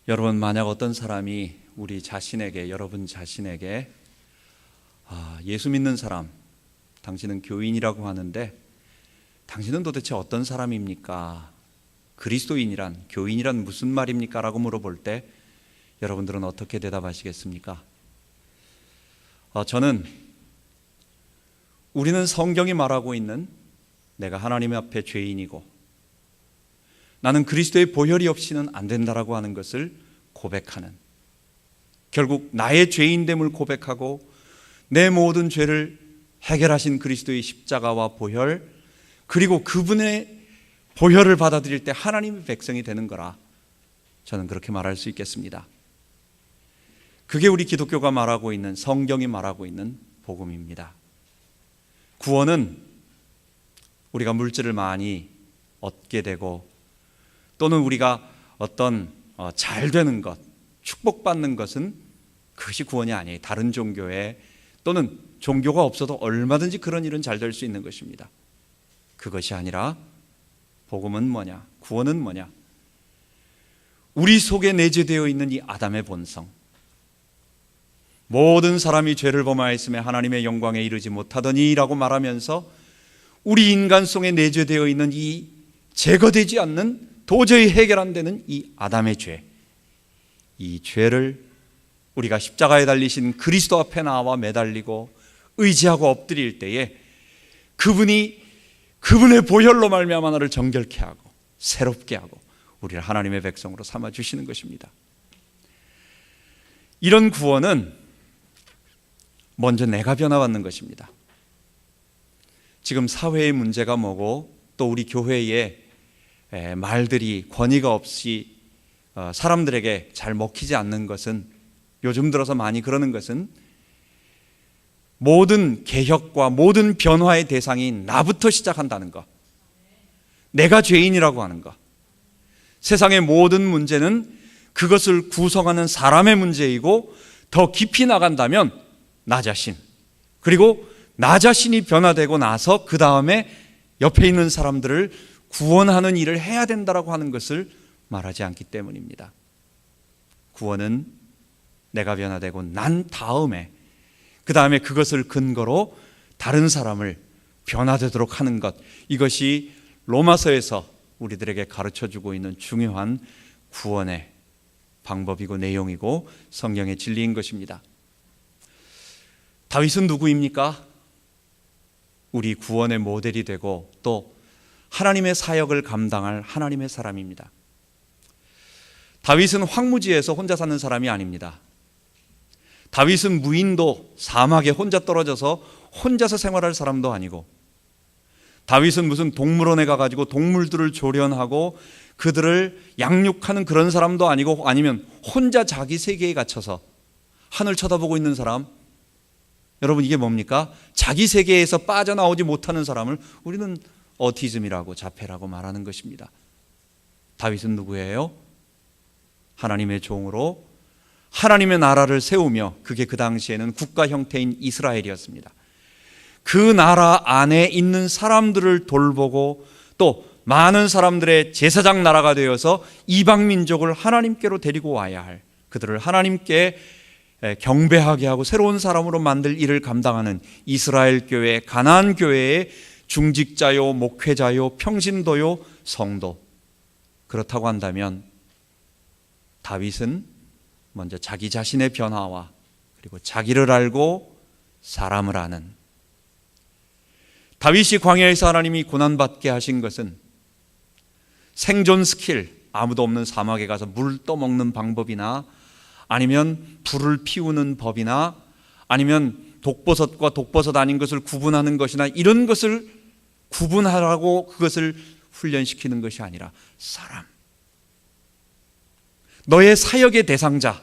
여러분, 만약 어떤 사람이 우리 자신에게, 여러분 자신에게 예수 믿는 사람, 당신은 교인이라고 하는데 당신은 도대체 어떤 사람입니까? 그리스도인이란, 교인이란 무슨 말입니까? 라고 물어볼 때 여러분들은 어떻게 대답하시겠습니까? 저는 우리는 성경이 말하고 있는 내가 하나님 앞에 죄인이고 나는 그리스도의 보혈이 없이는 안 된다라고 하는 것을 고백하는, 결국 나의 죄인됨을 고백하고 내 모든 죄를 해결하신 그리스도의 십자가와 보혈, 그리고 그분의 보혈을 받아들일 때 하나님의 백성이 되는 거라, 저는 그렇게 말할 수 있겠습니다. 그게 우리 기독교가 말하고 있는, 성경이 말하고 있는 복음입니다. 구원은 우리가 물질을 많이 얻게 되고 또는 우리가 어떤 잘 되는 것, 축복받는 것은 그것이 구원이 아니에요. 다른 종교에 또는 종교가 없어도 얼마든지 그런 일은 잘 될 수 있는 것입니다. 그것이 아니라 복음은 뭐냐? 구원은 뭐냐? 우리 속에 내재되어 있는 이 아담의 본성, 모든 사람이 죄를 범하였으며 하나님의 영광에 이르지 못하더니 라고 말하면서 우리 인간 속에 내재되어 있는 이 제거되지 않는, 도저히 해결 안 되는 이 아담의 죄, 이 죄를 우리가 십자가에 달리신 그리스도 앞에 나와 매달리고 의지하고 엎드릴 때에 그분의 보혈로 말미암아 나를 정결케 하고 새롭게 하고 우리를 하나님의 백성으로 삼아 주시는 것입니다. 이런 구원은 먼저 내가 변화받는 것입니다. 지금 사회의 문제가 뭐고 또 우리 교회의 말들이 권위가 없이 사람들에게 잘 먹히지 않는 것은, 요즘 들어서 많이 그러는 것은 모든 개혁과 모든 변화의 대상이 나부터 시작한다는 것, 내가 죄인이라고 하는 것, 세상의 모든 문제는 그것을 구성하는 사람의 문제이고 더 깊이 나간다면 나 자신, 그리고 나 자신이 변화되고 나서 그 다음에 옆에 있는 사람들을 구원하는 일을 해야 된다라고 하는 것을 말하지 않기 때문입니다. 구원은 내가 변화되고 난 다음에, 그 다음에 그것을 근거로 다른 사람을 변화되도록 하는 것, 이것이 로마서에서 우리들에게 가르쳐주고 있는 중요한 구원의 방법이고 내용이고 성경의 진리인 것입니다. 다윗은 누구입니까? 우리 구원의 모델이 되고 또 하나님의 사역을 감당할 하나님의 사람입니다. 다윗은 황무지에서 혼자 사는 사람이 아닙니다. 다윗은 무인도 사막에 혼자 떨어져서 혼자서 생활할 사람도 아니고, 다윗은 무슨 동물원에 가가지고 동물들을 조련하고 그들을 양육하는 그런 사람도 아니고, 아니면 혼자 자기 세계에 갇혀서 하늘 쳐다보고 있는 사람. 여러분, 이게 뭡니까? 자기 세계에서 빠져나오지 못하는 사람을 우리는 어티즘이라고, 자폐라고 말하는 것입니다. 다윗은 누구예요? 하나님의 종으로 하나님의 나라를 세우며, 그게 그 당시에는 국가 형태인 이스라엘이었습니다. 그 나라 안에 있는 사람들을 돌보고 또 많은 사람들의 제사장 나라가 되어서 이방 민족을 하나님께로 데리고 와야 할, 그들을 하나님께 경배하게 하고 새로운 사람으로 만들 일을 감당하는 이스라엘 교회, 가나안 교회의 중직자요, 목회자요, 평신도요, 성도. 그렇다고 한다면 다윗은 먼저 자기 자신의 변화와 그리고 자기를 알고 사람을 아는, 다윗이 광야에서 하나님이 고난받게 하신 것은 생존 스킬, 아무도 없는 사막에 가서 물 떠먹는 방법이나 아니면 불을 피우는 법이나 아니면 독버섯과 독버섯 아닌 것을 구분하는 것이나 이런 것을 구분하라고 그것을 훈련시키는 것이 아니라 사람, 너의 사역의 대상자,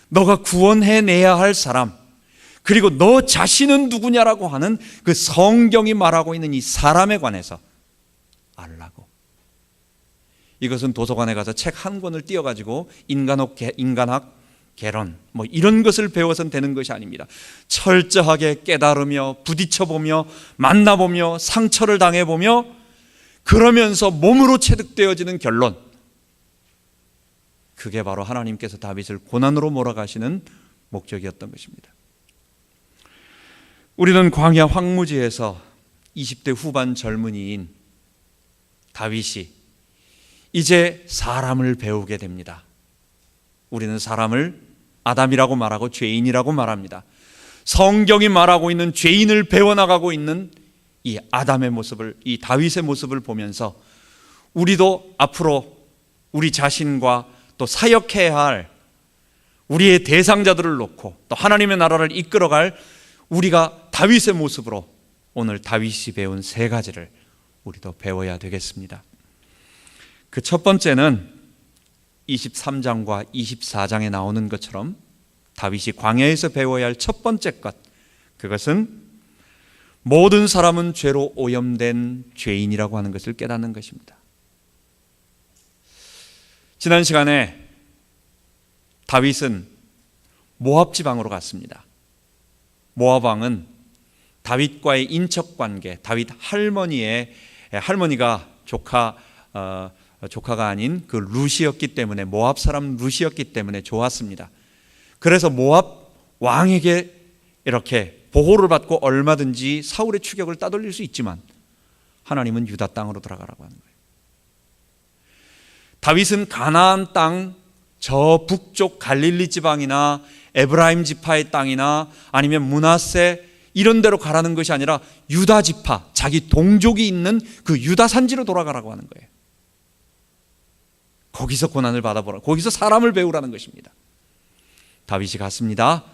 너가 구원해내야 할 사람, 그리고 너 자신은 누구냐라고 하는 그 성경이 말하고 있는 이 사람에 관해서 알라고. 이것은 도서관에 가서 책 한 권을 띄어가지고 인간학, 개론 뭐 이런 것을 배워서는 되는 것이 아닙니다. 철저하게 깨달으며 부딪혀보며 만나보며 상처를 당해보며 그러면서 몸으로 체득되어지는 결론, 그게 바로 하나님께서 다윗을 고난으로 몰아가시는 목적이었던 것입니다. 우리는 광야 황무지에서 20대 후반 젊은이인 다윗이 이제 사람을 배우게 됩니다. 우리는 사람을 아담이라고 말하고 죄인이라고 말합니다. 성경이 말하고 있는 죄인을 배워나가고 있는 이 아담의 모습을, 이 다윗의 모습을 보면서 우리도 앞으로 우리 자신과 또 사역해야 할 우리의 대상자들을 놓고 또 하나님의 나라를 이끌어갈 우리가 다윗의 모습으로 오늘 다윗이 배운 3가지를 우리도 배워야 되겠습니다. 그 첫 번째는 23장과 24장에 나오는 것처럼 다윗이 광야에서 배워야 할 첫 번째 것, 그것은 모든 사람은 죄로 오염된 죄인이라고 하는 것을 깨닫는 것입니다. 지난 시간에 다윗은 모압 지방으로 갔습니다. 모압 왕은 다윗과의 인척관계, 다윗 할머니가 조카가 아닌 그 룻이었기 때문에, 모압 사람 룻이었기 때문에 좋았습니다. 그래서 모압 왕에게 이렇게 보호를 받고 얼마든지 사울의 추격을 따돌릴 수 있지만 하나님은 유다 땅으로 들어가라고 하는 거예요. 다윗은 가나안 땅 저 북쪽 갈릴리 지방이나 에브라임 지파의 땅이나 아니면 므낫세 이런 데로 가라는 것이 아니라 유다 지파, 자기 동족이 있는 그 유다 산지로 돌아가라고 하는 거예요. 거기서 고난을 받아보라, 거기서 사람을 배우라는 것입니다. 다윗이 갔습니다.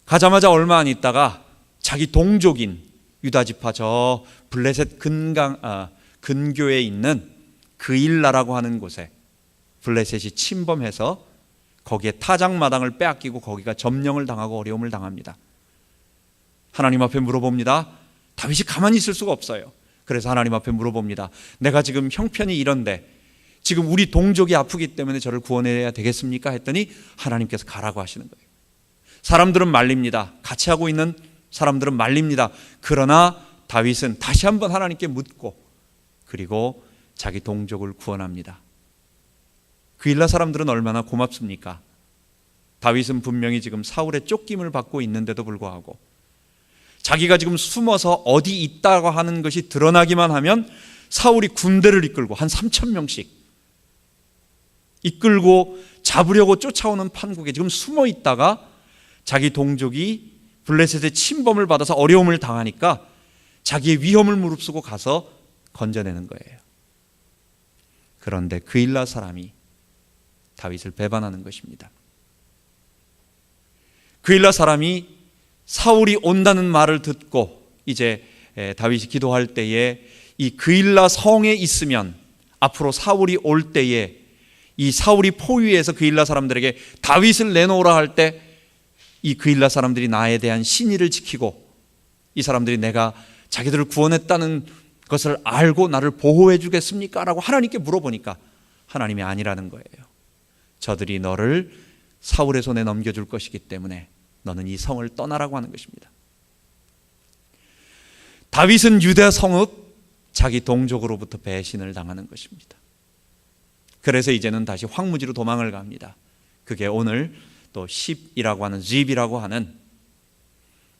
가자마자 얼마 안 있다가 자기 동족인 유다 지파 저 블레셋 근교에 있는 그일라라고 하는 곳에 블레셋이 침범해서 거기에 타작마당을 빼앗기고 거기가 점령을 당하고 어려움을 당합니다. 하나님 앞에 물어봅니다. 다윗이 가만히 있을 수가 없어요. 그래서 하나님 앞에 물어봅니다. 내가 지금 형편이 이런데 지금 우리 동족이 아프기 때문에 저를 구원해야 되겠습니까? 했더니 하나님께서 가라고 하시는 거예요. 사람들은 말립니다. 같이 하고 있는 사람들은 말립니다. 그러나 다윗은 다시 한번 하나님께 묻고 그리고 자기 동족을 구원합니다. 그일라 사람들은 얼마나 고맙습니까? 다윗은 분명히 지금 사울의 쫓김을 받고 있는데도 불구하고 자기가 지금 숨어서 어디 있다고 하는 것이 드러나기만 하면 사울이 군대를 이끌고 한 3,000명씩 이끌고 잡으려고 쫓아오는 판국에 지금 숨어 있다가 자기 동족이 블레셋의 침범을 받아서 어려움을 당하니까 자기의 위험을 무릅쓰고 가서 건져내는 거예요. 그런데 그일라 사람이 다윗을 배반하는 것입니다. 그일라 사람이 사울이 온다는 말을 듣고 이제 다윗이 기도할 때에 이 그일라 성에 있으면 앞으로 사울이 올 때에 이 사울이 포위해서 그일라 사람들에게 다윗을 내놓으라 할 때 이 그일라 사람들이 나에 대한 신의를 지키고 이 사람들이 내가 자기들을 구원했다는 것을 알고 나를 보호해 주겠습니까? 라고 하나님께 물어보니까 하나님이 아니라는 거예요. 저들이 너를 사울의 손에 넘겨줄 것이기 때문에 너는 이 성을 떠나라고 하는 것입니다. 다윗은 유다 성읍 자기 동족으로부터 배신을 당하는 것입니다. 그래서 이제는 다시 황무지로 도망을 갑니다. 그게 오늘 또 십이라고 하는 집이라고 하는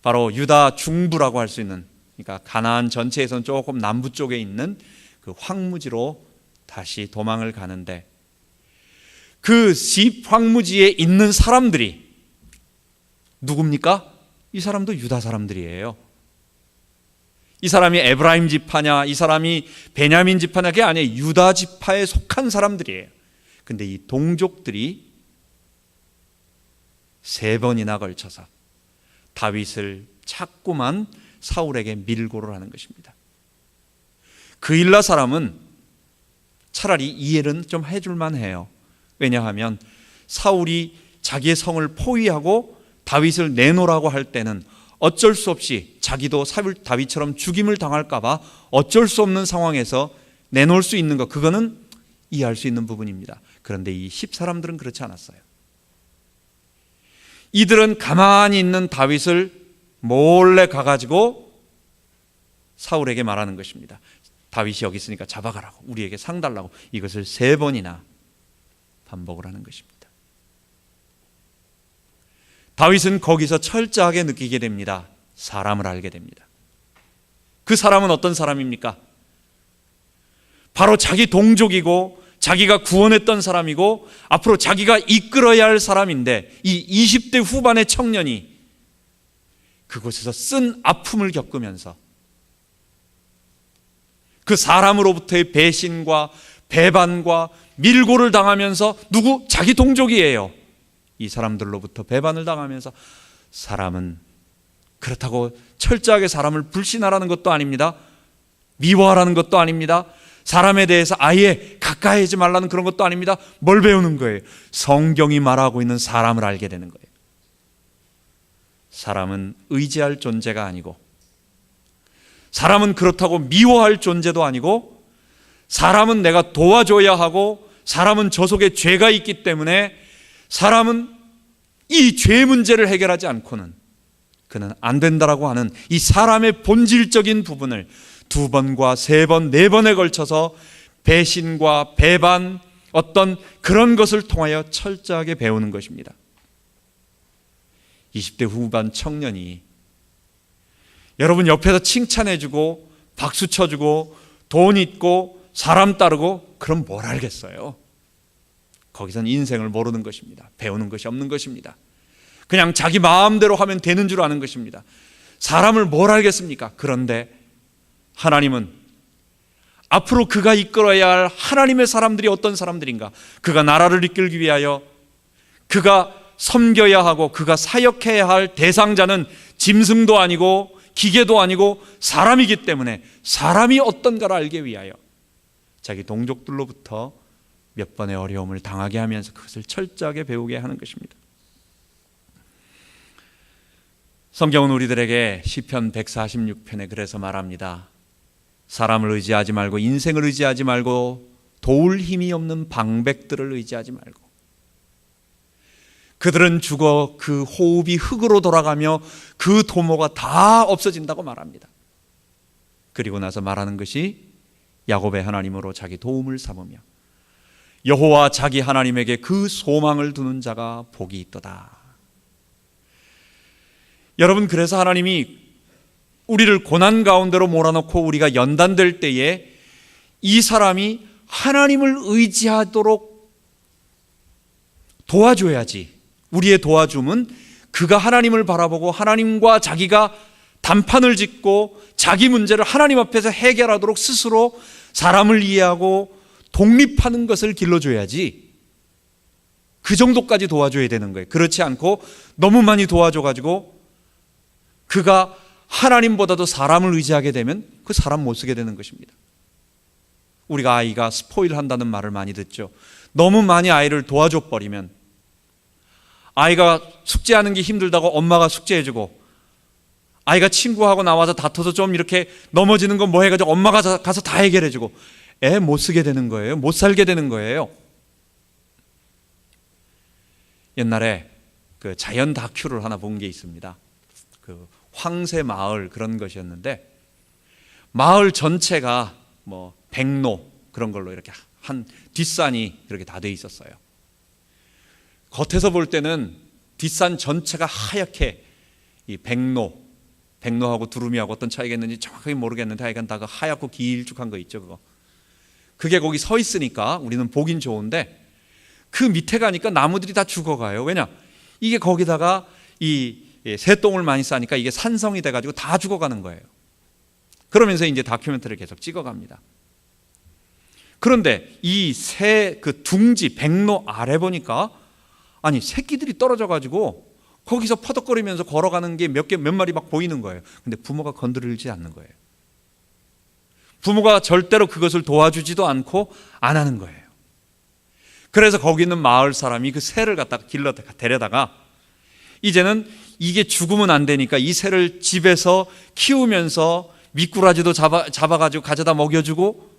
바로 유다 중부라고 할 수 있는, 그러니까 가나안 전체에서는 조금 남부 쪽에 있는 그 황무지로 다시 도망을 가는데 그 집 황무지에 있는 사람들이 누굽니까? 이 사람도 유다 사람들이에요. 이 사람이 에브라임 지파냐, 이 사람이 베냐민 지파냐, 그게 아니에요. 유다 지파에 속한 사람들이에요. 근데 이 동족들이 3번이나 걸쳐서 다윗을 자꾸만 사울에게 밀고를 하는 것입니다. 그일라 사람은 차라리 이해는 좀 해줄만 해요. 왜냐하면 사울이 자기의 성을 포위하고 다윗을 내놓으라고 할 때는 어쩔 수 없이 자기도 사울 다윗처럼 죽임을 당할까 봐 어쩔 수 없는 상황에서 내놓을 수 있는 것, 그거는 이해할 수 있는 부분입니다. 그런데 이 10사람들은 그렇지 않았어요. 이들은 가만히 있는 다윗을 몰래 가가지고 사울에게 말하는 것입니다. 다윗이 여기 있으니까 잡아가라고, 우리에게 상 달라고. 이것을 3번이나 반복을 하는 것입니다. 다윗은 거기서 철저하게 느끼게 됩니다. 사람을 알게 됩니다. 그 사람은 어떤 사람입니까? 바로 자기 동족이고 자기가 구원했던 사람이고 앞으로 자기가 이끌어야 할 사람인데, 이 20대 후반의 청년이 그곳에서 쓴 아픔을 겪으면서 그 사람으로부터의 배신과 배반과 밀고를 당하면서, 누구? 자기 동족이에요. 이 사람들로부터 배반을 당하면서, 사람은 그렇다고 철저하게 사람을 불신하라는 것도 아닙니다. 미워하라는 것도 아닙니다. 사람에 대해서 아예 가까이 하지 말라는 그런 것도 아닙니다. 뭘 배우는 거예요? 성경이 말하고 있는 사람을 알게 되는 거예요. 사람은 의지할 존재가 아니고, 사람은 그렇다고 미워할 존재도 아니고, 사람은 내가 도와줘야 하고, 사람은 저 속에 죄가 있기 때문에 사람은 이 죄 문제를 해결하지 않고는 그는 안 된다라고 하는 이 사람의 본질적인 부분을 2번과 3번, 4번에 걸쳐서 배신과 배반, 어떤 그런 것을 통하여 철저하게 배우는 것입니다. 20대 후반 청년이 여러분 옆에서 칭찬해주고 박수 쳐주고 돈 있고 사람 따르고 그럼 뭘 알겠어요? 거기선 인생을 모르는 것입니다. 배우는 것이 없는 것입니다. 그냥 자기 마음대로 하면 되는 줄 아는 것입니다. 사람을 뭘 알겠습니까? 그런데 하나님은 앞으로 그가 이끌어야 할 하나님의 사람들이 어떤 사람들인가, 그가 나라를 이끌기 위하여 그가 섬겨야 하고 그가 사역해야 할 대상자는 짐승도 아니고 기계도 아니고 사람이기 때문에 사람이 어떤가를 알기 위하여 자기 동족들로부터 몇 번의 어려움을 당하게 하면서 그것을 철저하게 배우게 하는 것입니다. 성경은 우리들에게 시편 146편에 그래서 말합니다. 사람을 의지하지 말고, 인생을 의지하지 말고, 도울 힘이 없는 방백들을 의지하지 말고, 그들은 죽어 그 호흡이 흙으로 돌아가며 그 도모가 다 없어진다고 말합니다. 그리고 나서 말하는 것이 야곱의 하나님으로 자기 도움을 삼으며 여호와 자기 하나님에게 그 소망을 두는 자가 복이 있도다. 여러분, 그래서 하나님이 우리를 고난 가운데로 몰아넣고 우리가 연단될 때에 이 사람이 하나님을 의지하도록 도와줘야지. 우리의 도와줌은 그가 하나님을 바라보고 하나님과 자기가 단판을 짓고 자기 문제를 하나님 앞에서 해결하도록 스스로 사람을 이해하고 독립하는 것을 길러줘야지. 그 정도까지 도와줘야 되는 거예요. 그렇지 않고 너무 많이 도와줘가지고 그가 하나님보다도 사람을 의지하게 되면 그 사람 못 쓰게 되는 것입니다. 우리가 아이가 스포일 한다는 말을 많이 듣죠. 너무 많이 아이를 도와줘 버리면 아이가 숙제하는 게 힘들다고 엄마가 숙제해주고, 아이가 친구하고 나와서 다퉈서 좀 이렇게 넘어지는 건 뭐 해가지고 엄마가 가서 다 해결해주고, 애 못 쓰게 되는 거예요. 못 살게 되는 거예요. 옛날에 그 자연 다큐를 하나 본 게 있습니다. 그 황새 마을 그런 것이었는데, 마을 전체가 뭐 백로 그런 걸로 이렇게 한 뒷산이 이렇게 다 돼 있었어요. 겉에서 볼 때는 뒷산 전체가 하얗게, 이 백로하고 두루미하고 어떤 차이가 있는지 정확하게 모르겠는데 하여간 다 그 하얗고 길쭉한 거 있죠. 그게 거기 서 있으니까 우리는 보긴 좋은데, 그 밑에 가니까 나무들이 다 죽어가요. 왜냐? 이게 거기다가 이 새똥을 많이 싸니까 이게 산성이 돼가지고 다 죽어가는 거예요. 그러면서 이제 다큐멘터리를 계속 찍어갑니다. 그런데 이 새 그 둥지 백로 아래 보니까 아니 새끼들이 떨어져가지고 거기서 퍼덕거리면서 걸어가는 게 몇 마리 막 보이는 거예요. 근데 부모가 건드리지 않는 거예요. 부모가 절대로 그것을 도와주지도 않고 안 하는 거예요. 그래서 거기 있는 마을 사람이 그 새를 갖다가 길러 데려다가, 이제는 이게 죽으면 안 되니까 이 새를 집에서 키우면서 미꾸라지도 잡아가지고 가져다 먹여주고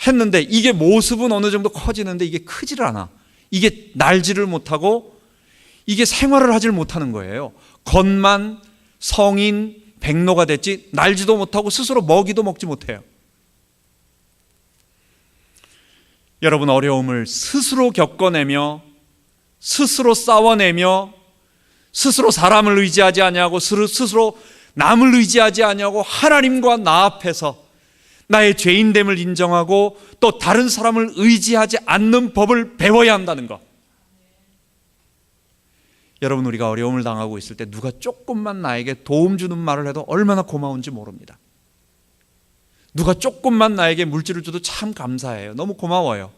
했는데, 이게 모습은 어느 정도 커지는데 이게 크지를 않아. 이게 날지를 못하고 이게 생활을 하질 못하는 거예요. 겉만 성인 백로가 됐지 날지도 못하고 스스로 먹이도 먹지 못해요. 여러분, 어려움을 스스로 겪어내며 스스로 싸워내며 스스로 사람을 의지하지 아니하고 스스로 남을 의지하지 아니하고 하나님과 나 앞에서 나의 죄인됨을 인정하고 또 다른 사람을 의지하지 않는 법을 배워야 한다는 것. 여러분, 우리가 어려움을 당하고 있을 때 누가 조금만 나에게 도움 주는 말을 해도 얼마나 고마운지 모릅니다. 누가 조금만 나에게 물질을 줘도 참 감사해요. 너무 고마워요.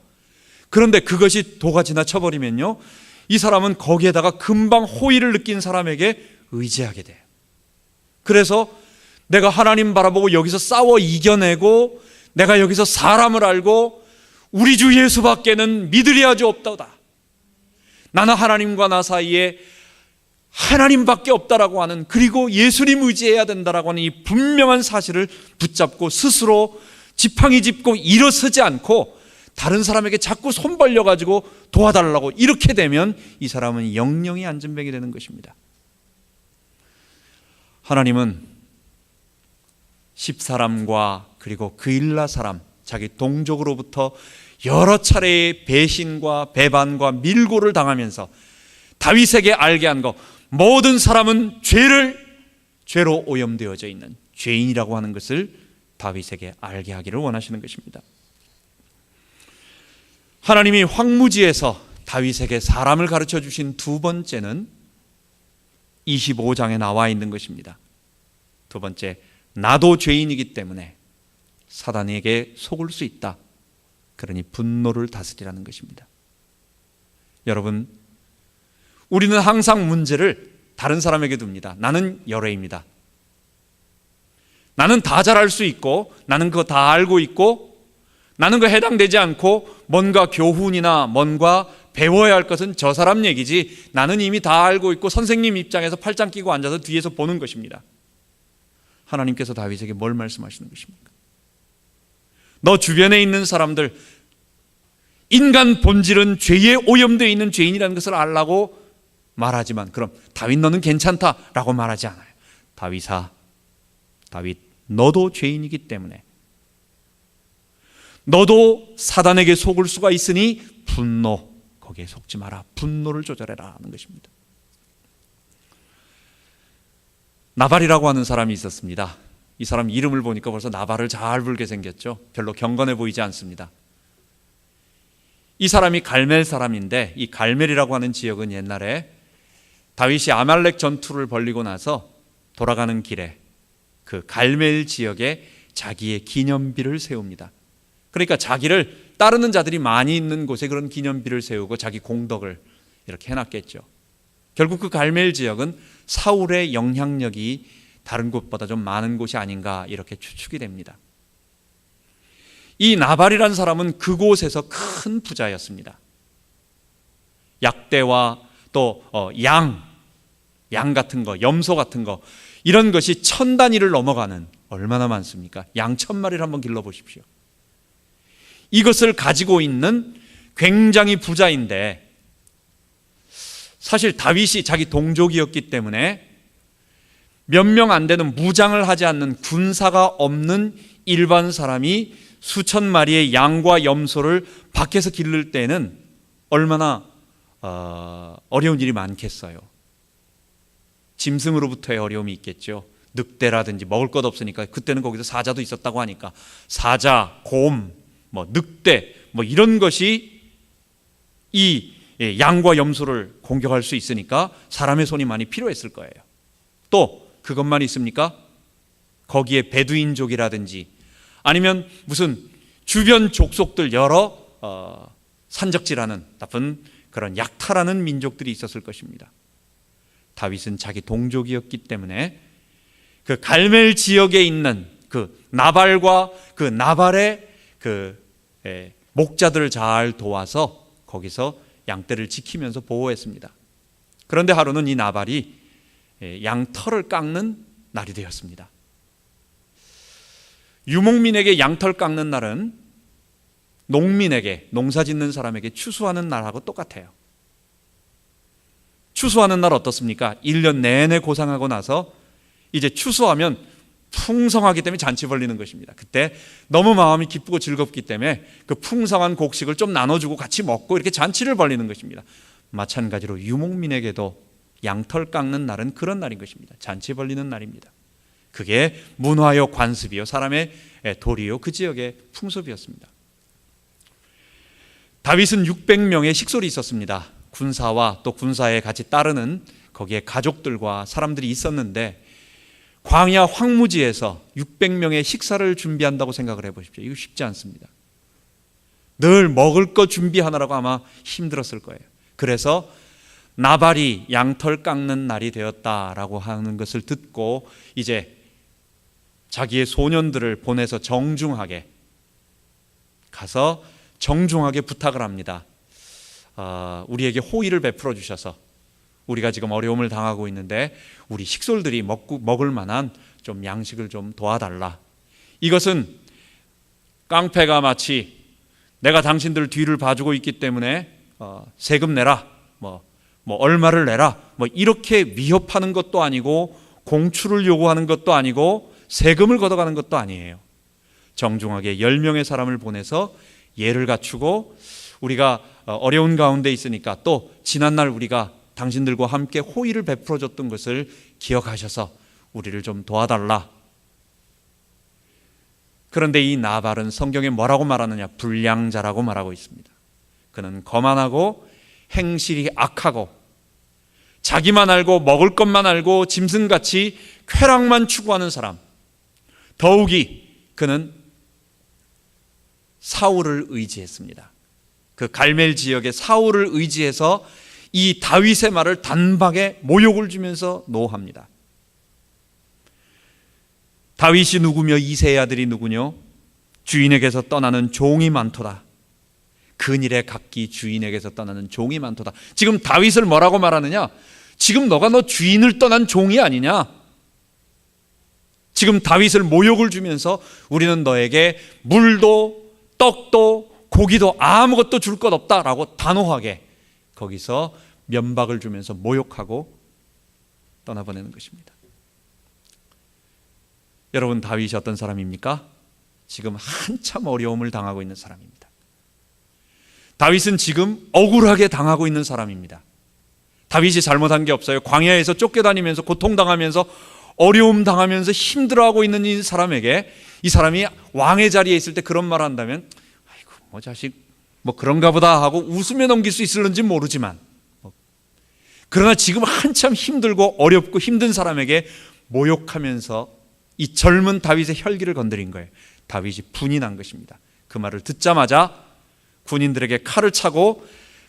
그런데 그것이 도가 지나쳐버리면요, 이 사람은 거기에다가 금방 호의를 느낀 사람에게 의지하게 돼요. 그래서 내가 하나님 바라보고 여기서 싸워 이겨내고 내가 여기서 사람을 알고 우리 주 예수밖에는 믿으리야 주 없다다, 나는 하나님과 나 사이에 하나님밖에 없다라고 하는, 그리고 예수님 의지해야 된다라고 하는 이 분명한 사실을 붙잡고 스스로 지팡이 짚고 일어서지 않고 다른 사람에게 자꾸 손 벌려가지고 도와달라고 이렇게 되면 이 사람은 영영이 안전뱅이 되는 것입니다. 하나님은 10사람과 그리고 그일라 사람, 자기 동족으로부터 여러 차례의 배신과 배반과 밀고를 당하면서 다윗에게 알게 한 것, 모든 사람은 죄로 오염되어져 있는 죄인이라고 하는 것을 다윗에게 알게 하기를 원하시는 것입니다. 하나님이 황무지에서 다윗에게 사람을 가르쳐 주신 두 번째는 25장에 나와 있는 것입니다. 두 번째, 나도 죄인이기 때문에 사단에게 속을 수 있다, 그러니 분노를 다스리라는 것입니다. 여러분, 우리는 항상 문제를 다른 사람에게 둡니다. 나는 열애입니다. 나는 다 잘할 수 있고 나는 그거 다 알고 있고 나는 그거 해당되지 않고 뭔가 교훈이나 뭔가 배워야 할 것은 저 사람 얘기지, 나는 이미 다 알고 있고 선생님 입장에서 팔짱 끼고 앉아서 뒤에서 보는 것입니다. 하나님께서 다윗에게 뭘 말씀하시는 것입니까? 너 주변에 있는 사람들, 인간 본질은 죄에 오염되어 있는 죄인이라는 것을 알라고 말하지만, 그럼 다윗 너는 괜찮다라고 말하지 않아요. 다윗 너도 죄인이기 때문에 너도 사단에게 속을 수가 있으니 분노, 거기에 속지 마라. 분노를 조절해라 하는 것입니다. 나발이라고 하는 사람이 있었습니다. 이 사람 이름을 보니까 벌써 나발을 잘 불게 생겼죠. 별로 경건해 보이지 않습니다. 이 사람이 갈멜 사람인데, 이 갈멜이라고 하는 지역은 옛날에 다윗이 아말렉 전투를 벌리고 나서 돌아가는 길에 그 갈멜 지역에 자기의 기념비를 세웁니다. 그러니까 자기를 따르는 자들이 많이 있는 곳에 그런 기념비를 세우고 자기 공덕을 이렇게 해놨겠죠. 결국 그 갈멜 지역은 사울의 영향력이 다른 곳보다 좀 많은 곳이 아닌가 이렇게 추측이 됩니다. 이 나발이라는 사람은 그곳에서 큰 부자였습니다. 약대와 또 양 같은 거, 염소 같은 거, 이런 것이 1000단위를 넘어가는, 얼마나 많습니까? 양 1000마리를 한번 길러보십시오. 이것을 가지고 있는 굉장히 부자인데, 사실 다윗이 자기 동족이었기 때문에 몇 명 안 되는, 무장을 하지 않는, 군사가 없는 일반 사람이 수천 마리의 양과 염소를 밖에서 기를 때는 얼마나 어려운 일이 많겠어요. 짐승으로부터의 어려움이 있겠죠. 늑대라든지 먹을 것 없으니까, 그때는 거기서 사자도 있었다고 하니까 사자, 곰, 늑대 이런 것이 이 양과 염소를 공격할 수 있으니까 사람의 손이 많이 필요했을 거예요. 또 그것만 있습니까? 거기에 베두인족이라든지 아니면 무슨 주변 족속들, 여러 산적질하는 나쁜 그런 약탈하는 민족들이 있었을 것입니다. 다윗은 자기 동족이었기 때문에 그 갈멜 지역에 있는 그 나발과 그 나발의 그 목자들을 잘 도와서 거기서 양떼를 지키면서 보호했습니다. 그런데 하루는 이 나발이 양털을 깎는 날이 되었습니다. 유목민에게 양털 깎는 날은 농민에게, 농사 짓는 사람에게 추수하는 날하고 똑같아요. 추수하는 날 어떻습니까? 1년 내내 고생하고 나서 이제 추수하면 풍성하기 때문에 잔치 벌리는 것입니다. 그때 너무 마음이 기쁘고 즐겁기 때문에 그 풍성한 곡식을 좀 나눠주고 같이 먹고 이렇게 잔치를 벌리는 것입니다. 마찬가지로 유목민에게도 양털 깎는 날은 그런 날인 것입니다. 잔치 벌리는 날입니다. 그게 문화요 관습이요 사람의 도리요 그 지역의 풍습이었습니다. 다윗은 600명의 식솔이 있었습니다. 군사와 또 군사에 같이 따르는 거기에 가족들과 사람들이 있었는데 광야 황무지에서 600명의 식사를 준비한다고 생각을 해보십시오. 이거 쉽지 않습니다. 늘 먹을 거 준비하느라고 아마 힘들었을 거예요. 그래서 나발이 양털 깎는 날이 되었다라고 하는 것을 듣고 이제 자기의 소년들을 보내서 정중하게 가서 정중하게 부탁을 합니다. 우리에게 호의를 베풀어 주셔서 우리가 지금 어려움을 당하고 있는데 우리 식솔들이 먹을 만한 좀 양식을 좀 도와달라. 이것은 깡패가 마치 내가 당신들 뒤를 봐주고 있기 때문에 세금 내라, 뭐 얼마를 내라, 이렇게 위협하는 것도 아니고 공출을 요구하는 것도 아니고 세금을 걷어가는 것도 아니에요. 정중하게 10명의 사람을 보내서 예를 갖추고 우리가 어려운 가운데 있으니까 또 지난날 우리가 당신들과 함께 호의를 베풀어 줬던 것을 기억하셔서 우리를 좀 도와달라. 그런데 이 나발은 성경에 뭐라고 말하느냐? 불량자라고 말하고 있습니다. 그는 거만하고 행실이 악하고 자기만 알고 먹을 것만 알고 짐승같이 쾌락만 추구하는 사람. 더욱이 그는 사울을 의지했습니다. 그 갈멜 지역의 사울을 의지해서 이 다윗의 말을 단박에 모욕을 주면서 노합니다. 다윗이 누구며 이새의 아들이 누구뇨? 주인에게서 떠나는 종이 많도다. 근일에 각기 주인에게서 떠나는 종이 많도다. 지금 다윗을 뭐라고 말하느냐? 지금 너가 너 주인을 떠난 종이 아니냐? 지금 다윗을 모욕을 주면서 우리는 너에게 물도 떡도 고기도 아무것도 줄 것 없다라고 단호하게 거기서 면박을 주면서 모욕하고 떠나보내는 것입니다. 여러분, 다윗이 어떤 사람입니까? 지금 한참 어려움을 당하고 있는 사람입니다. 다윗은 지금 억울하게 당하고 있는 사람입니다. 다윗이 잘못한 게 없어요. 광야에서 쫓겨다니면서 고통당하면서 어려움 당하면서 힘들어하고 있는 이 사람에게 이 사람이 왕의 자리에 있을 때 그런 말을 한다면 아이고 자식 그런가 보다 하고 웃으며 넘길 수 있을는지 모르지만 그러나 지금 한참 힘들고 어렵고 힘든 사람에게 모욕하면서 이 젊은 다윗의 혈기를 건드린 거예요. 다윗이 분이 난 것입니다. 그 말을 듣자마자 군인들에게 칼을 차고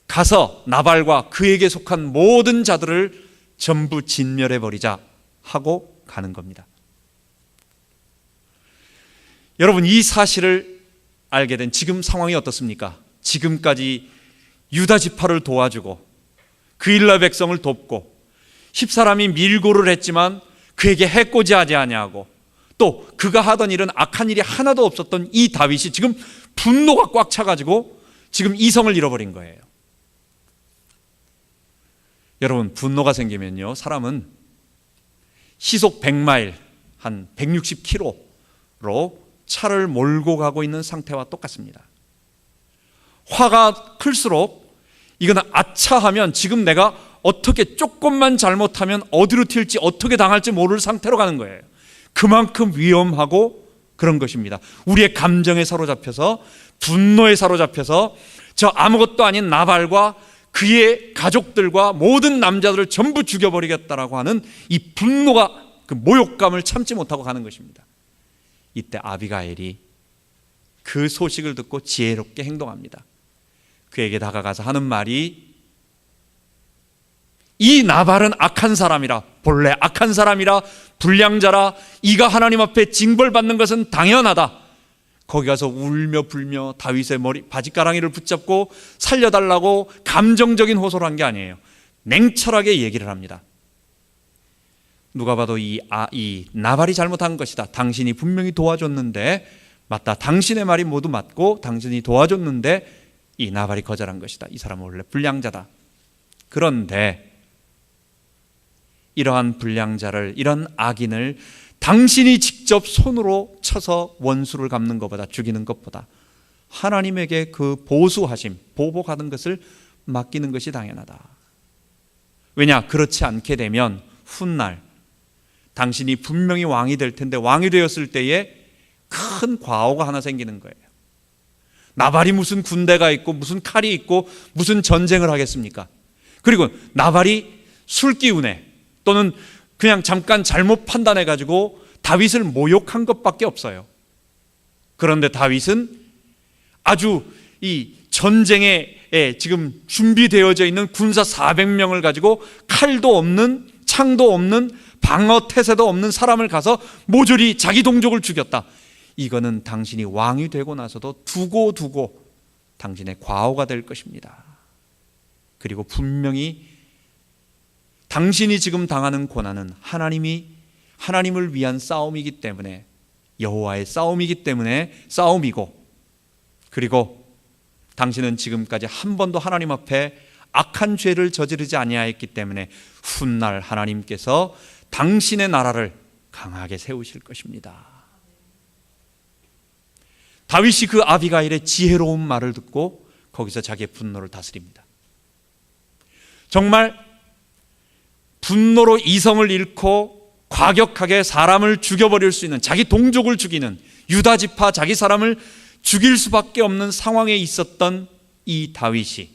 가서 나발과 그에게 속한 모든 자들을 전부 진멸해버리자 하고 가는 겁니다. 여러분, 이 사실을 알게 된 지금 상황이 어떻습니까? 지금까지 유다 지파를 도와주고 그 일라 백성을 돕고 10사람이 밀고를 했지만 그에게 해코지하지 아니하고 또 그가 하던 일은 악한 일이 하나도 없었던 이 다윗이 지금 분노가 꽉 차가지고 지금 이성을 잃어버린 거예요. 여러분, 분노가 생기면요 사람은 시속 100마일 한 160km로 차를 몰고 가고 있는 상태와 똑같습니다. 화가 클수록 이거는 아차하면 지금 내가 어떻게 조금만 잘못하면 어디로 튈지 어떻게 당할지 모를 상태로 가는 거예요. 그만큼 위험하고 그런 것입니다. 우리의 감정에 사로잡혀서 분노에 사로잡혀서 저 아무것도 아닌 나발과 그의 가족들과 모든 남자들을 전부 죽여버리겠다라고 하는 이 분노가 그 모욕감을 참지 못하고 가는 것입니다. 이때 아비가일이 그 소식을 듣고 지혜롭게 행동합니다. 그에게 다가가서 하는 말이 이 나발은 악한 사람이라, 본래 악한 사람이라, 불량자라, 이가 하나님 앞에 징벌받는 것은 당연하다. 거기 가서 울며 불며 다윗의 머리 바지가랑이를 붙잡고 살려달라고 감정적인 호소를 한 게 아니에요. 냉철하게 얘기를 합니다. 누가 봐도 이 나발이 잘못한 것이다. 당신이 분명히 도와줬는데, 맞다, 당신의 말이 모두 맞고 당신이 도와줬는데 이 나발이 거절한 것이다. 이 사람은 원래 불량자다. 그런데 이러한 불량자를, 이런 악인을 당신이 직접 손으로 쳐서 원수를 갚는 것보다, 죽이는 것보다 하나님에게 그 보수하심, 보복하는 것을 맡기는 것이 당연하다. 왜냐? 그렇지 않게 되면 훗날 당신이 분명히 왕이 될 텐데, 왕이 되었을 때에 큰 과오가 하나 생기는 거예요. 나발이 무슨 군대가 있고 무슨 칼이 있고 무슨 전쟁을 하겠습니까? 그리고 나발이 술기운에 또는 그냥 잠깐 잘못 판단해가지고 다윗을 모욕한 것밖에 없어요. 그런데 다윗은 아주 이 전쟁에 지금 준비되어져 있는 군사 400명을 가지고 칼도 없는, 창도 없는, 방어 태세도 없는 사람을 가서 모조리 자기 동족을 죽였다. 이거는 당신이 왕이 되고 나서도 두고 당신의 과오가 될 것입니다. 그리고 분명히 당신이 지금 당하는 고난은 하나님을 위한 싸움이기 때문에, 여호와의 싸움이기 때문에 싸움이고, 그리고 당신은 지금까지 한 번도 하나님 앞에 악한 죄를 저지르지 아니하였기 때문에 훗날 하나님께서 당신의 나라를 강하게 세우실 것입니다. 다윗이 그 아비가일의 지혜로운 말을 듣고 거기서 자기의 분노를 다스립니다. 정말 분노로 이성을 잃고 과격하게 사람을 죽여버릴 수 있는, 자기 동족을 죽이는, 유다 지파 자기 사람을 죽일 수밖에 없는 상황에 있었던 이 다윗이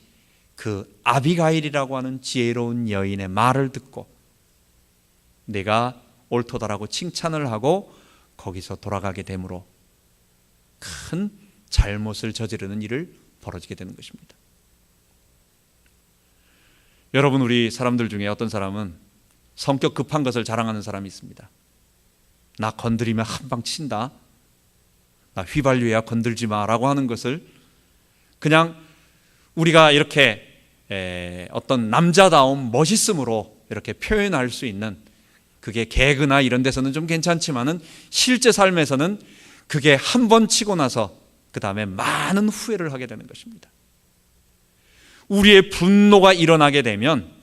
그 아비가일이라고 하는 지혜로운 여인의 말을 듣고 내가 옳도다라고 칭찬을 하고 거기서 돌아가게 되므로 큰 잘못을 저지르는 일을 벌어지게 되는 것입니다. 여러분, 우리 사람들 중에 어떤 사람은 성격 급한 것을 자랑하는 사람이 있습니다. 나 건드리면 한 방 친다, 나 휘발유야 건들지 마라고 하는 것을 그냥 우리가 이렇게 어떤 남자다움, 멋있음으로 이렇게 표현할 수 있는, 그게 개그나 이런 데서는 좀 괜찮지만은 실제 삶에서는 그게 한 번 치고 나서 그 다음에 많은 후회를 하게 되는 것입니다. 우리의 분노가 일어나게 되면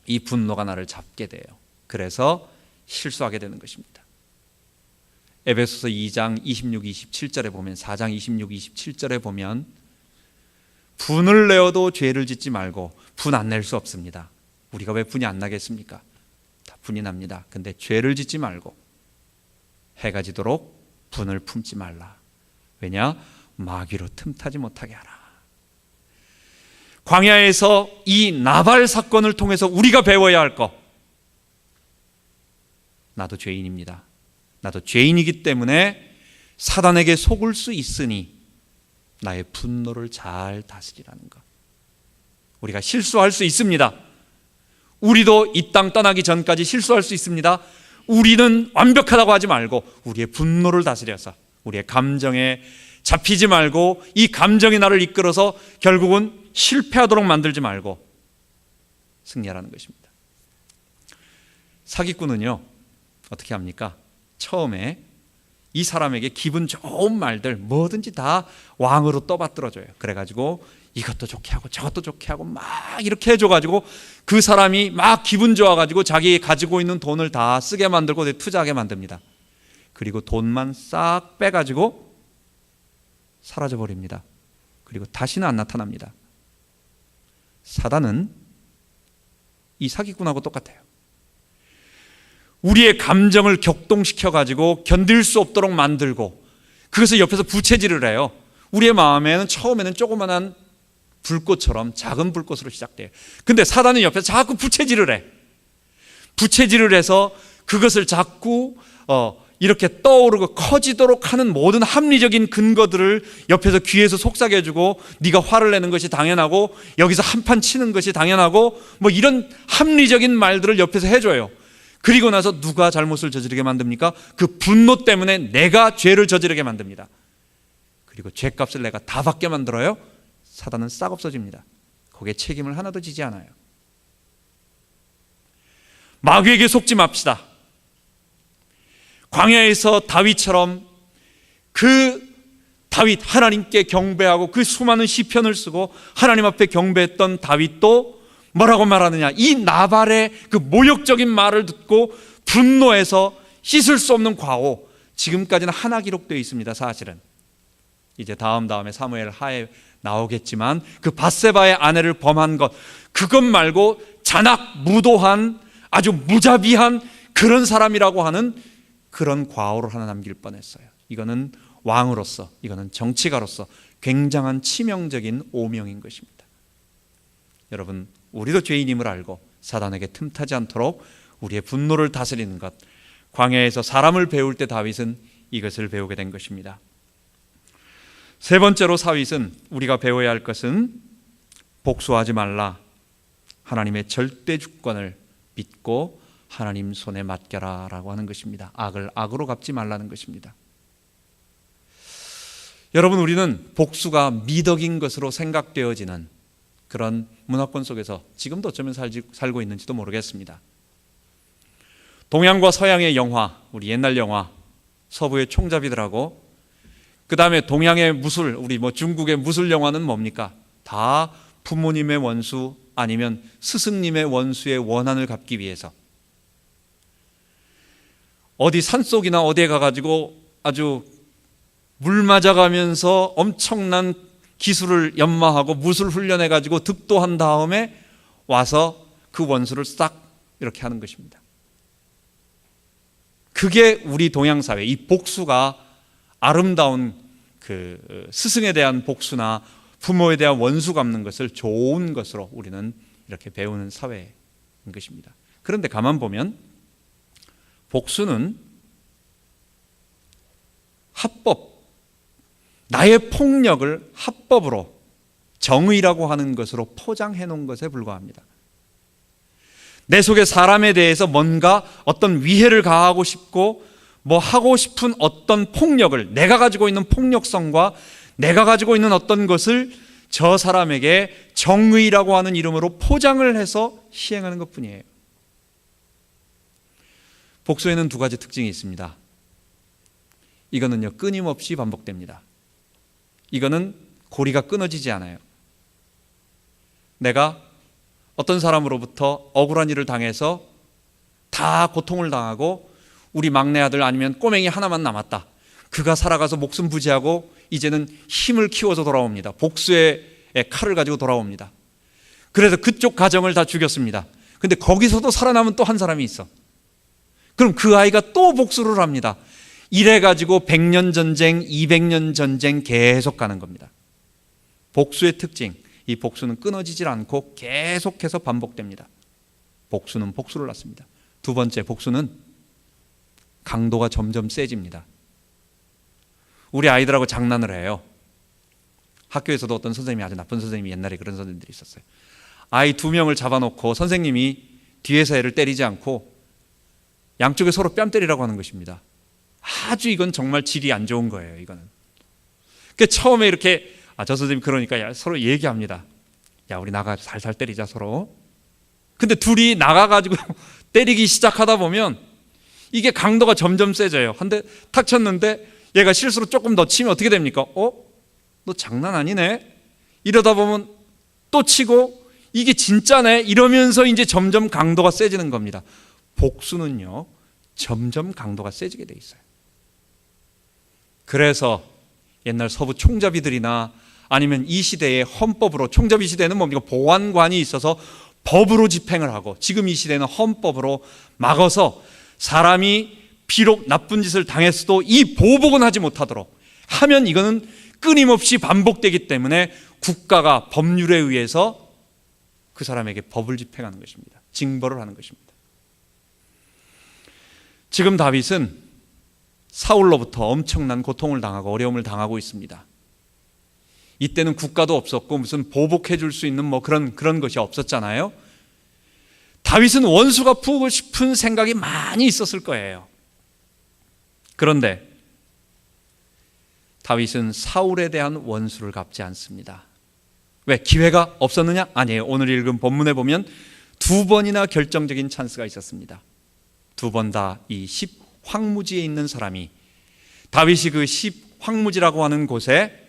이 분노가 나를 잡게 돼요. 그래서 실수하게 되는 것입니다. 에베소서 2장 26, 27절에 보면, 4장 26, 27절에 보면 분을 내어도 죄를 짓지 말고, 분 안 낼 수 없습니다. 우리가 왜 분이 안 나겠습니까? 다 분이 납니다. 근데 죄를 짓지 말고 해가 지도록 분을 품지 말라. 왜냐? 마귀로 틈타지 못하게 하라. 광야에서 이 나발 사건을 통해서 우리가 배워야 할 것, 나도 죄인입니다. 나도 죄인이기 때문에 사단에게 속을 수 있으니 나의 분노를 잘 다스리라는 것. 우리가 실수할 수 있습니다. 우리도 이 땅 떠나기 전까지 실수할 수 있습니다. 우리는 완벽하다고 하지 말고 우리의 분노를 다스려서 우리의 감정에 잡히지 말고, 이 감정이 나를 이끌어서 결국은 실패하도록 만들지 말고 승리하라는 것입니다. 사기꾼은요, 어떻게 합니까? 처음에 이 사람에게 기분 좋은 말들 뭐든지 다 왕으로 떠받들어줘요. 그래가지고 이것도 좋게 하고 저것도 좋게 하고 막 이렇게 해줘가지고 그 사람이 막 기분 좋아가지고 자기 가지고 있는 돈을 다 쓰게 만들고 투자하게 만듭니다. 그리고 돈만 싹 빼가지고 사라져버립니다. 그리고 다시는 안 나타납니다. 사단은 이 사기꾼하고 똑같아요. 우리의 감정을 격동시켜가지고 견딜 수 없도록 만들고, 그것을 옆에서 부채질을 해요. 우리의 마음에는 처음에는 조그만한 불꽃처럼 작은 불꽃으로 시작돼요. 근데 사단은 옆에서 자꾸 부채질을 해. 부채질을 해서 그것을 자꾸 이렇게 떠오르고 커지도록 하는 모든 합리적인 근거들을 옆에서 귀에서 속삭여주고, 네가 화를 내는 것이 당연하고 여기서 한판 치는 것이 당연하고 뭐 이런 합리적인 말들을 옆에서 해줘요. 그리고 나서 누가 잘못을 저지르게 만듭니까? 그 분노 때문에 내가 죄를 저지르게 만듭니다. 그리고 죄값을 내가 다 받게 만들어요. 사단은 싹 없어집니다. 거기에 책임을 하나도 지지 않아요. 마귀에게 속지 맙시다. 광야에서 다윗처럼 그 다윗, 하나님께 경배하고 그 수많은 시편을 쓰고 하나님 앞에 경배했던 다윗도 뭐라고 말하느냐? 이 나발의 그 모욕적인 말을 듣고 분노해서 씻을 수 없는 과오, 지금까지는 하나 기록되어 있습니다. 사실은 이제 다음에 사무엘 하에 나오겠지만 그 밧세바의 아내를 범한 것, 그것 말고 잔악 무도한 아주 무자비한 그런 사람이라고 하는 그런 과오를 하나 남길 뻔했어요. 이거는 왕으로서, 이거는 정치가로서 굉장한 치명적인 오명인 것입니다. 여러분, 우리도 죄인임을 알고 사단에게 틈타지 않도록 우리의 분노를 다스리는 것, 광야에서 사람을 배울 때 다윗은 이것을 배우게 된 것입니다. 세 번째로 다윗은 우리가 배워야 할 것은 복수하지 말라, 하나님의 절대 주권을 믿고 하나님 손에 맡겨라 라고 하는 것입니다. 악을 악으로 갚지 말라는 것입니다. 여러분, 우리는 복수가 미덕인 것으로 생각되어지는 그런 문화권 속에서 지금도 어쩌면 살고 있는지도 모르겠습니다. 동양과 서양의 영화, 우리 옛날 영화, 서부의 총잡이들하고 그 다음에 동양의 무술, 우리 중국의 무술 영화는 뭡니까? 다 부모님의 원수 아니면 스승님의 원수의 원한을 갚기 위해서 어디 산속이나 어디에 가가지고 아주 물 맞아가면서 엄청난 기술을 연마하고 무술 훈련해가지고 득도한 다음에 와서 그 원수를 싹 이렇게 하는 것입니다. 그게 우리 동양사회, 이 복수가 아름다운 그 스승에 대한 복수나 부모에 대한 원수 갚는 것을 좋은 것으로 우리는 이렇게 배우는 사회인 것입니다. 그런데 가만 보면 복수는 합법, 나의 폭력을 합법으로 정의라고 하는 것으로 포장해 놓은 것에 불과합니다. 내 속에 사람에 대해서 뭔가 어떤 위해를 가하고 싶고 하고 싶은 어떤 폭력을, 내가 가지고 있는 폭력성과 내가 가지고 있는 어떤 것을 저 사람에게 정의라고 하는 이름으로 포장을 해서 시행하는 것뿐이에요. 복수에는 두 가지 특징이 있습니다. 이거는요, 끊임없이 반복됩니다. 이거는 고리가 끊어지지 않아요. 내가 어떤 사람으로부터 억울한 일을 당해서 다 고통을 당하고 우리 막내 아들 아니면 꼬맹이 하나만 남았다. 그가 살아가서 목숨 부지하고 이제는 힘을 키워서 돌아옵니다. 복수의 칼을 가지고 돌아옵니다. 그래서 그쪽 가정을 다 죽였습니다. 근데 거기서도 살아남은 또 한 사람이 있어. 그럼 그 아이가 또 복수를 합니다. 이래가지고 100년 전쟁, 200년 전쟁 계속 가는 겁니다. 복수의 특징, 이 복수는 끊어지질 않고 계속해서 반복됩니다. 복수는 복수를 낳습니다. 두 번째, 복수는 강도가 점점 세집니다. 우리 아이들하고 장난을 해요. 학교에서도 어떤 선생님이, 아주 나쁜 선생님이, 옛날에 그런 선생님들이 있었어요. 아이 2명을 잡아놓고 선생님이 뒤에서 애를 때리지 않고 양쪽에 서로 뺨 때리라고 하는 것입니다. 아주 이건 정말 질이 안 좋은 거예요. 이거는. 그러니까 처음에 이렇게 저 선생님이 그러니까 서로 얘기합니다. 야, 우리 나가 살살 때리자 서로. 근데 둘이 나가가지고 때리기 시작하다 보면 이게 강도가 점점 세져요. 한데 탁 쳤는데 얘가 실수로 조금 더 치면 어떻게 됩니까? 너 장난 아니네? 이러다 보면 또 치고 이게 진짜네? 이러면서 이제 점점 강도가 세지는 겁니다. 복수는요, 점점 강도가 세지게 돼 있어요. 그래서 옛날 서부 총잡이들이나 아니면 이 시대의 헌법으로, 총잡이 시대는 뭡니까? 보안관이 있어서 법으로 집행을 하고, 지금 이 시대는 헌법으로 막아서 사람이 비록 나쁜 짓을 당했어도 이 보복은 하지 못하도록 하면 이거는 끊임없이 반복되기 때문에 국가가 법률에 의해서 그 사람에게 법을 집행하는 것입니다. 징벌을 하는 것입니다. 지금 다윗은 사울로부터 엄청난 고통을 당하고 어려움을 당하고 있습니다. 이때는 국가도 없었고 무슨 보복해 줄 수 있는 그런 것이 없었잖아요. 다윗은 원수가 푸고 싶은 생각이 많이 있었을 거예요. 그런데 다윗은 사울에 대한 원수를 갚지 않습니다. 왜? 기회가 없었느냐? 아니에요. 오늘 읽은 본문에 보면 2번이나 결정적인 찬스가 있었습니다. 2번 다 이 10 황무지에 있는 사람이, 다윗이 그 10 황무지라고 하는 곳에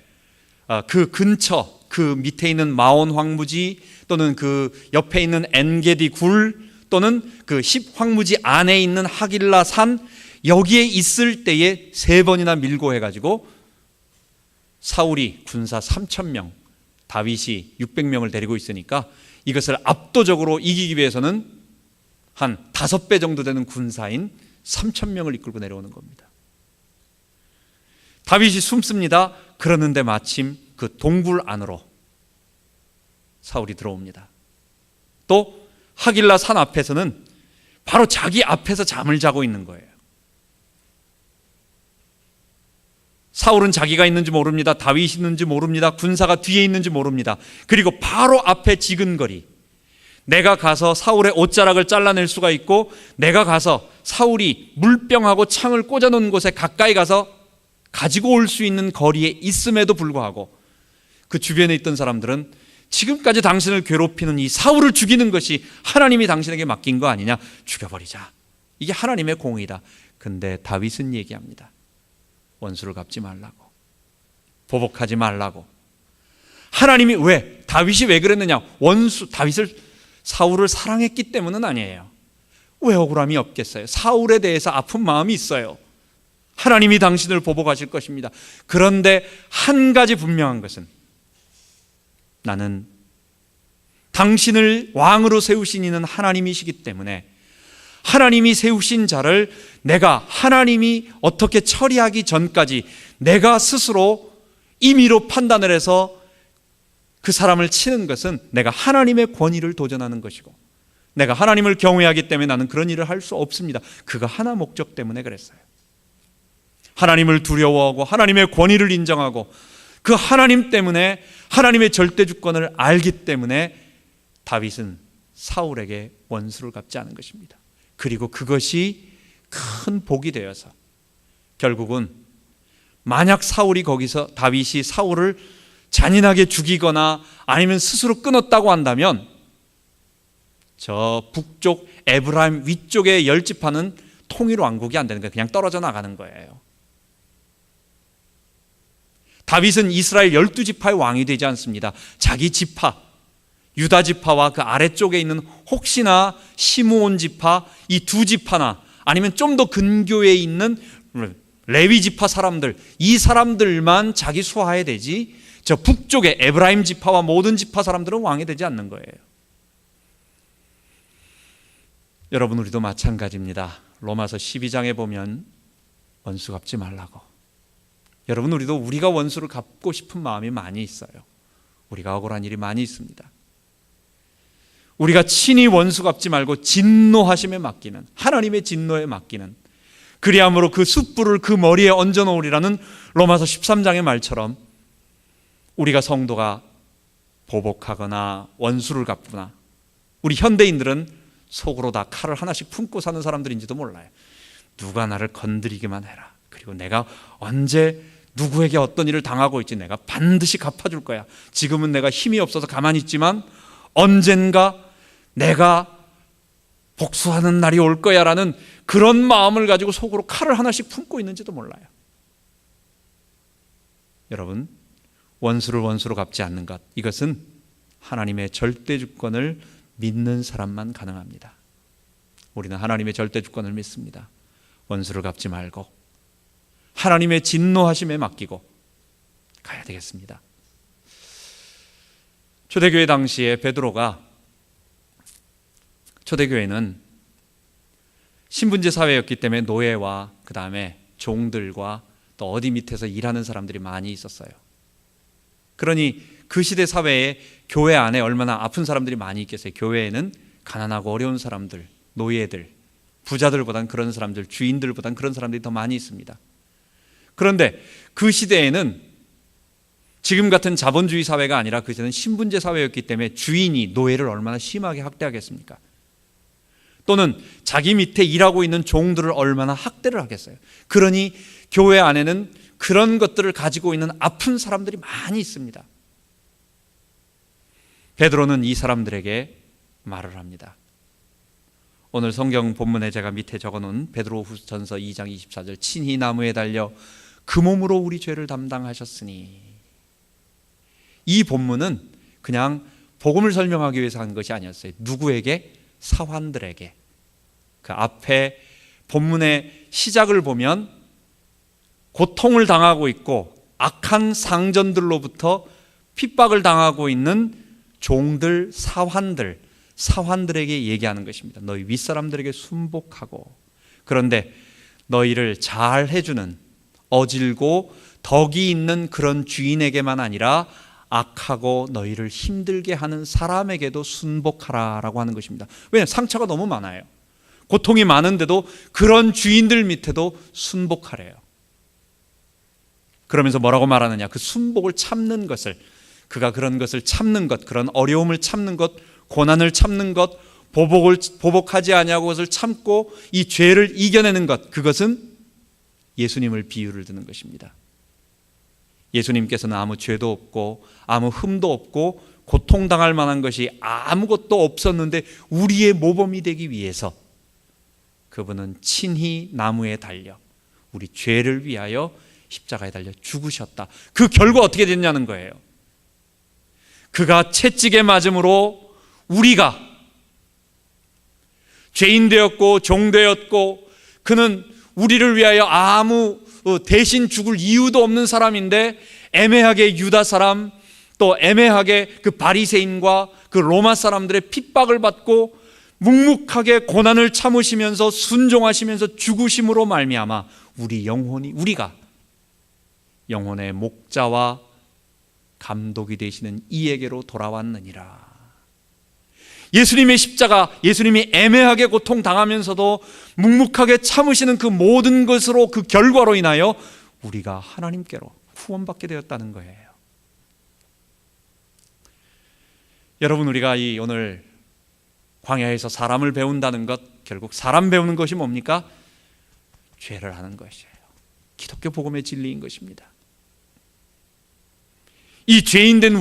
그 근처, 그 밑에 있는 마온 황무지 또는 그 옆에 있는 엔게디 굴 또는 그 10 황무지 안에 있는 하길라 산, 여기에 있을 때에 3번이나 밀고 해가지고 사울이 군사 3,000명, 다윗이 600명을 데리고 있으니까 이것을 압도적으로 이기기 위해서는 한 5배 정도 되는 군사인 3,000명을 이끌고 내려오는 겁니다. 다윗이 숨습니다. 그러는데 마침 그 동굴 안으로 사울이 들어옵니다. 또 하길라 산 앞에서는 바로 자기 앞에서 잠을 자고 있는 거예요. 사울은 자기가 있는지 모릅니다. 다윗이 있는지 모릅니다. 군사가 뒤에 있는지 모릅니다. 그리고 바로 앞에 지근거리, 내가 가서 사울의 옷자락을 잘라낼 수가 있고, 내가 가서 사울이 물병하고 창을 꽂아놓은 곳에 가까이 가서 가지고 올 수 있는 거리에 있음에도 불구하고 그 주변에 있던 사람들은 지금까지 당신을 괴롭히는 이 사울을 죽이는 것이 하나님이 당신에게 맡긴 거 아니냐, 죽여버리자, 이게 하나님의 공의다. 근데 다윗은 얘기합니다. 원수를 갚지 말라고, 보복하지 말라고. 하나님이 왜, 다윗이 왜 그랬느냐? 사울을 사랑했기 때문은 아니에요. 왜 억울함이 없겠어요? 사울에 대해서 아픈 마음이 있어요. 하나님이 당신을 보복하실 것입니다. 그런데 한 가지 분명한 것은, 나는 당신을 왕으로 세우신 이는 하나님이시기 때문에 하나님이 세우신 자를 내가 하나님이 어떻게 처리하기 전까지 내가 스스로 임의로 판단을 해서 그 사람을 치는 것은 내가 하나님의 권위를 도전하는 것이고, 내가 하나님을 경외하기 때문에 나는 그런 일을 할 수 없습니다. 그거 하나 목적 때문에 그랬어요. 하나님을 두려워하고 하나님의 권위를 인정하고 그 하나님 때문에, 하나님의 절대 주권을 알기 때문에 다윗은 사울에게 원수를 갚지 않은 것입니다. 그리고 그것이 큰 복이 되어서 결국은 만약 사울이 거기서, 다윗이 사울을 잔인하게 죽이거나 아니면 스스로 끊었다고 한다면 저 북쪽 에브라임 위쪽의 10지파는 통일 왕국이 안 되는 거예요. 그냥 떨어져 나가는 거예요. 다윗은 이스라엘 12지파의 왕이 되지 않습니다. 자기 지파, 유다 지파와 그 아래쪽에 있는 혹시나 시므온 지파, 이 2지파나 아니면 좀 더 근교에 있는 레위 지파 사람들, 이 사람들만 자기 수하에 되지 저 북쪽의 에브라임 지파와 모든 지파 사람들은 왕이 되지 않는 거예요. 여러분, 우리도 마찬가지입니다. 로마서 12장에 보면 원수 갚지 말라고. 여러분, 우리도 우리가 원수를 갚고 싶은 마음이 많이 있어요. 우리가 억울한 일이 많이 있습니다. 우리가 친히 원수 갚지 말고 진노하심에 맡기는, 하나님의 진노에 맡기는, 그리함으로 그 숯불을 그 머리에 얹어 놓으리라는 로마서 13장의 말처럼 우리가 성도가 보복하거나 원수를 갚거나, 우리 현대인들은 속으로 다 칼을 하나씩 품고 사는 사람들인지도 몰라요. 누가 나를 건드리기만 해라, 그리고 내가 언제 누구에게 어떤 일을 당하고 있지, 내가 반드시 갚아줄 거야. 지금은 내가 힘이 없어서 가만히 있지만 언젠가 내가 복수하는 날이 올 거야 라는 그런 마음을 가지고 속으로 칼을 하나씩 품고 있는지도 몰라요. 여러분, 원수를 원수로 갚지 않는 것, 이것은 하나님의 절대 주권을 믿는 사람만 가능합니다. 우리는 하나님의 절대 주권을 믿습니다. 원수를 갚지 말고 하나님의 진노하심에 맡기고 가야 되겠습니다. 초대교회 당시에 베드로가, 초대교회는 신분제 사회였기 때문에 노예와 그 다음에 종들과 또 어디 밑에서 일하는 사람들이 많이 있었어요. 그러니 그 시대 사회에 교회 안에 얼마나 아픈 사람들이 많이 있겠어요. 교회에는 가난하고 어려운 사람들, 노예들, 부자들보단 그런 사람들, 주인들보단 그런 사람들이 더 많이 있습니다. 그런데 그 시대에는 지금 같은 자본주의 사회가 아니라 그 시대는 신분제 사회였기 때문에 주인이 노예를 얼마나 심하게 학대하겠습니까? 또는 자기 밑에 일하고 있는 종들을 얼마나 학대를 하겠어요. 그러니 교회 안에는 그런 것들을 가지고 있는 아픈 사람들이 많이 있습니다. 베드로는 이 사람들에게 말을 합니다. 오늘 성경 본문에 제가 밑에 적어놓은 베드로후전서 2장 24절, 친히 나무에 달려 그 몸으로 우리 죄를 담당하셨으니, 이 본문은 그냥 복음을 설명하기 위해서 한 것이 아니었어요. 누구에게? 사환들에게. 그 앞에 본문의 시작을 보면 고통을 당하고 있고 악한 상전들로부터 핍박을 당하고 있는 종들, 사환들에게 얘기하는 것입니다. 너희 윗사람들에게 순복하고, 그런데 너희를 잘 해주는 어질고 덕이 있는 그런 주인에게만 아니라 악하고 너희를 힘들게 하는 사람에게도 순복하라라고 하는 것입니다. 왜냐하면 상처가 너무 많아요. 고통이 많은데도 그런 주인들 밑에도 순복하래요. 그러면서 뭐라고 말하느냐? 그 순복을 참는 것을, 그가 그런 것을 참는 것, 그런 어려움을 참는 것, 고난을 참는 것, 보복하지 아니하고 그것을 참고 이 죄를 이겨내는 것, 그것은 예수님을 비유를 드는 것입니다. 예수님께서는 아무 죄도 없고 아무 흠도 없고 고통당할 만한 것이 아무것도 없었는데 우리의 모범이 되기 위해서 그분은 친히 나무에 달려 우리 죄를 위하여 십자가에 달려 죽으셨다. 그 결과 어떻게 됐냐는 거예요. 그가 채찍에 맞음으로 우리가 죄인 되었고 종 되었고, 그는 우리를 위하여 아무 대신 죽을 이유도 없는 사람인데 애매하게 유다 사람, 또 애매하게 그 바리새인과 그 로마 사람들의 핍박을 받고 묵묵하게 고난을 참으시면서 순종하시면서 죽으심으로 말미암아 우리가 영혼의 목자와 감독이 되시는 이에게로 돌아왔느니라. 예수님의 십자가, 예수님이 애매하게 고통당하면서도 묵묵하게 참으시는 그 모든 것으로, 그 결과로 인하여 우리가 하나님께로 후원받게 되었다는 거예요. 여러분, 우리가 이 오늘 광야에서 사람을 배운다는 것, 결국 사람 배우는 것이 뭡니까? 죄를 하는 것이에요. 기독교 복음의 진리인 것입니다. 이 죄인된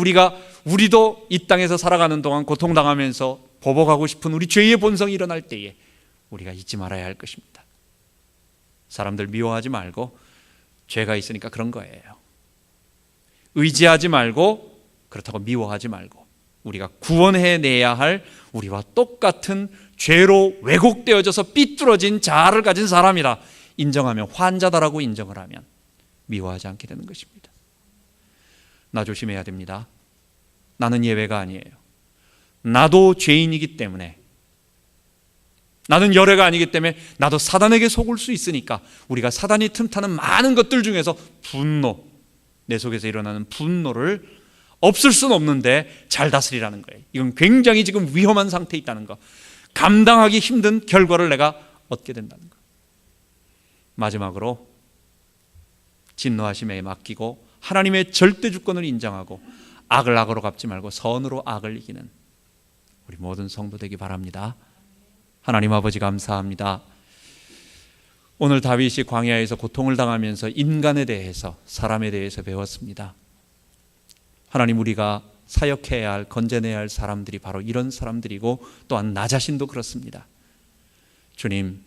우리도 이 땅에서 살아가는 동안 고통당하면서 보복하고 싶은 우리 죄의 본성이 일어날 때에 우리가 잊지 말아야 할 것입니다. 사람들 미워하지 말고, 죄가 있으니까 그런 거예요. 의지하지 말고, 그렇다고 미워하지 말고, 우리가 구원해내야 할 우리와 똑같은 죄로 왜곡되어져서 삐뚤어진 자아를 가진 사람이다 인정하면, 환자다라고 인정을 하면 미워하지 않게 되는 것입니다. 나 조심해야 됩니다. 나는 예외가 아니에요. 나도 죄인이기 때문에, 나는 열애가 아니기 때문에 나도 사단에게 속을 수 있으니까 우리가 사단이 틈타는 많은 것들 중에서 분노, 내 속에서 일어나는 분노를 없을 수는 없는데 잘 다스리라는 거예요. 이건 굉장히 지금 위험한 상태에 있다는 거, 감당하기 힘든 결과를 내가 얻게 된다는 거. 마지막으로 진노하심에 맡기고 하나님의 절대 주권을 인정하고 악을 악으로 갚지 말고 선으로 악을 이기는 우리 모든 성도 되기 바랍니다. 하나님 아버지, 감사합니다. 오늘 다윗이 광야에서 고통을 당하면서 인간에 대해서, 사람에 대해서 배웠습니다. 하나님, 우리가 사역해야 할, 건져내야 할 사람들이 바로 이런 사람들이고, 또한 나 자신도 그렇습니다. 주님,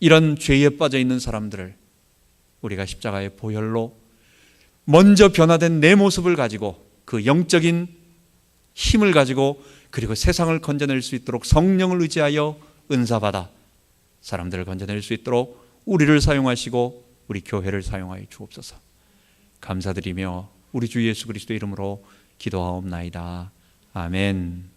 이런 죄에 빠져 있는 사람들을 우리가 십자가의 보혈로 먼저 변화된 내 모습을 가지고, 그 영적인 힘을 가지고, 그리고 세상을 건져낼 수 있도록 성령을 의지하여 은사받아 사람들을 건져낼 수 있도록 우리를 사용하시고 우리 교회를 사용하여 주옵소서. 감사드리며 우리 주 예수 그리스도 이름으로 기도하옵나이다. 아멘.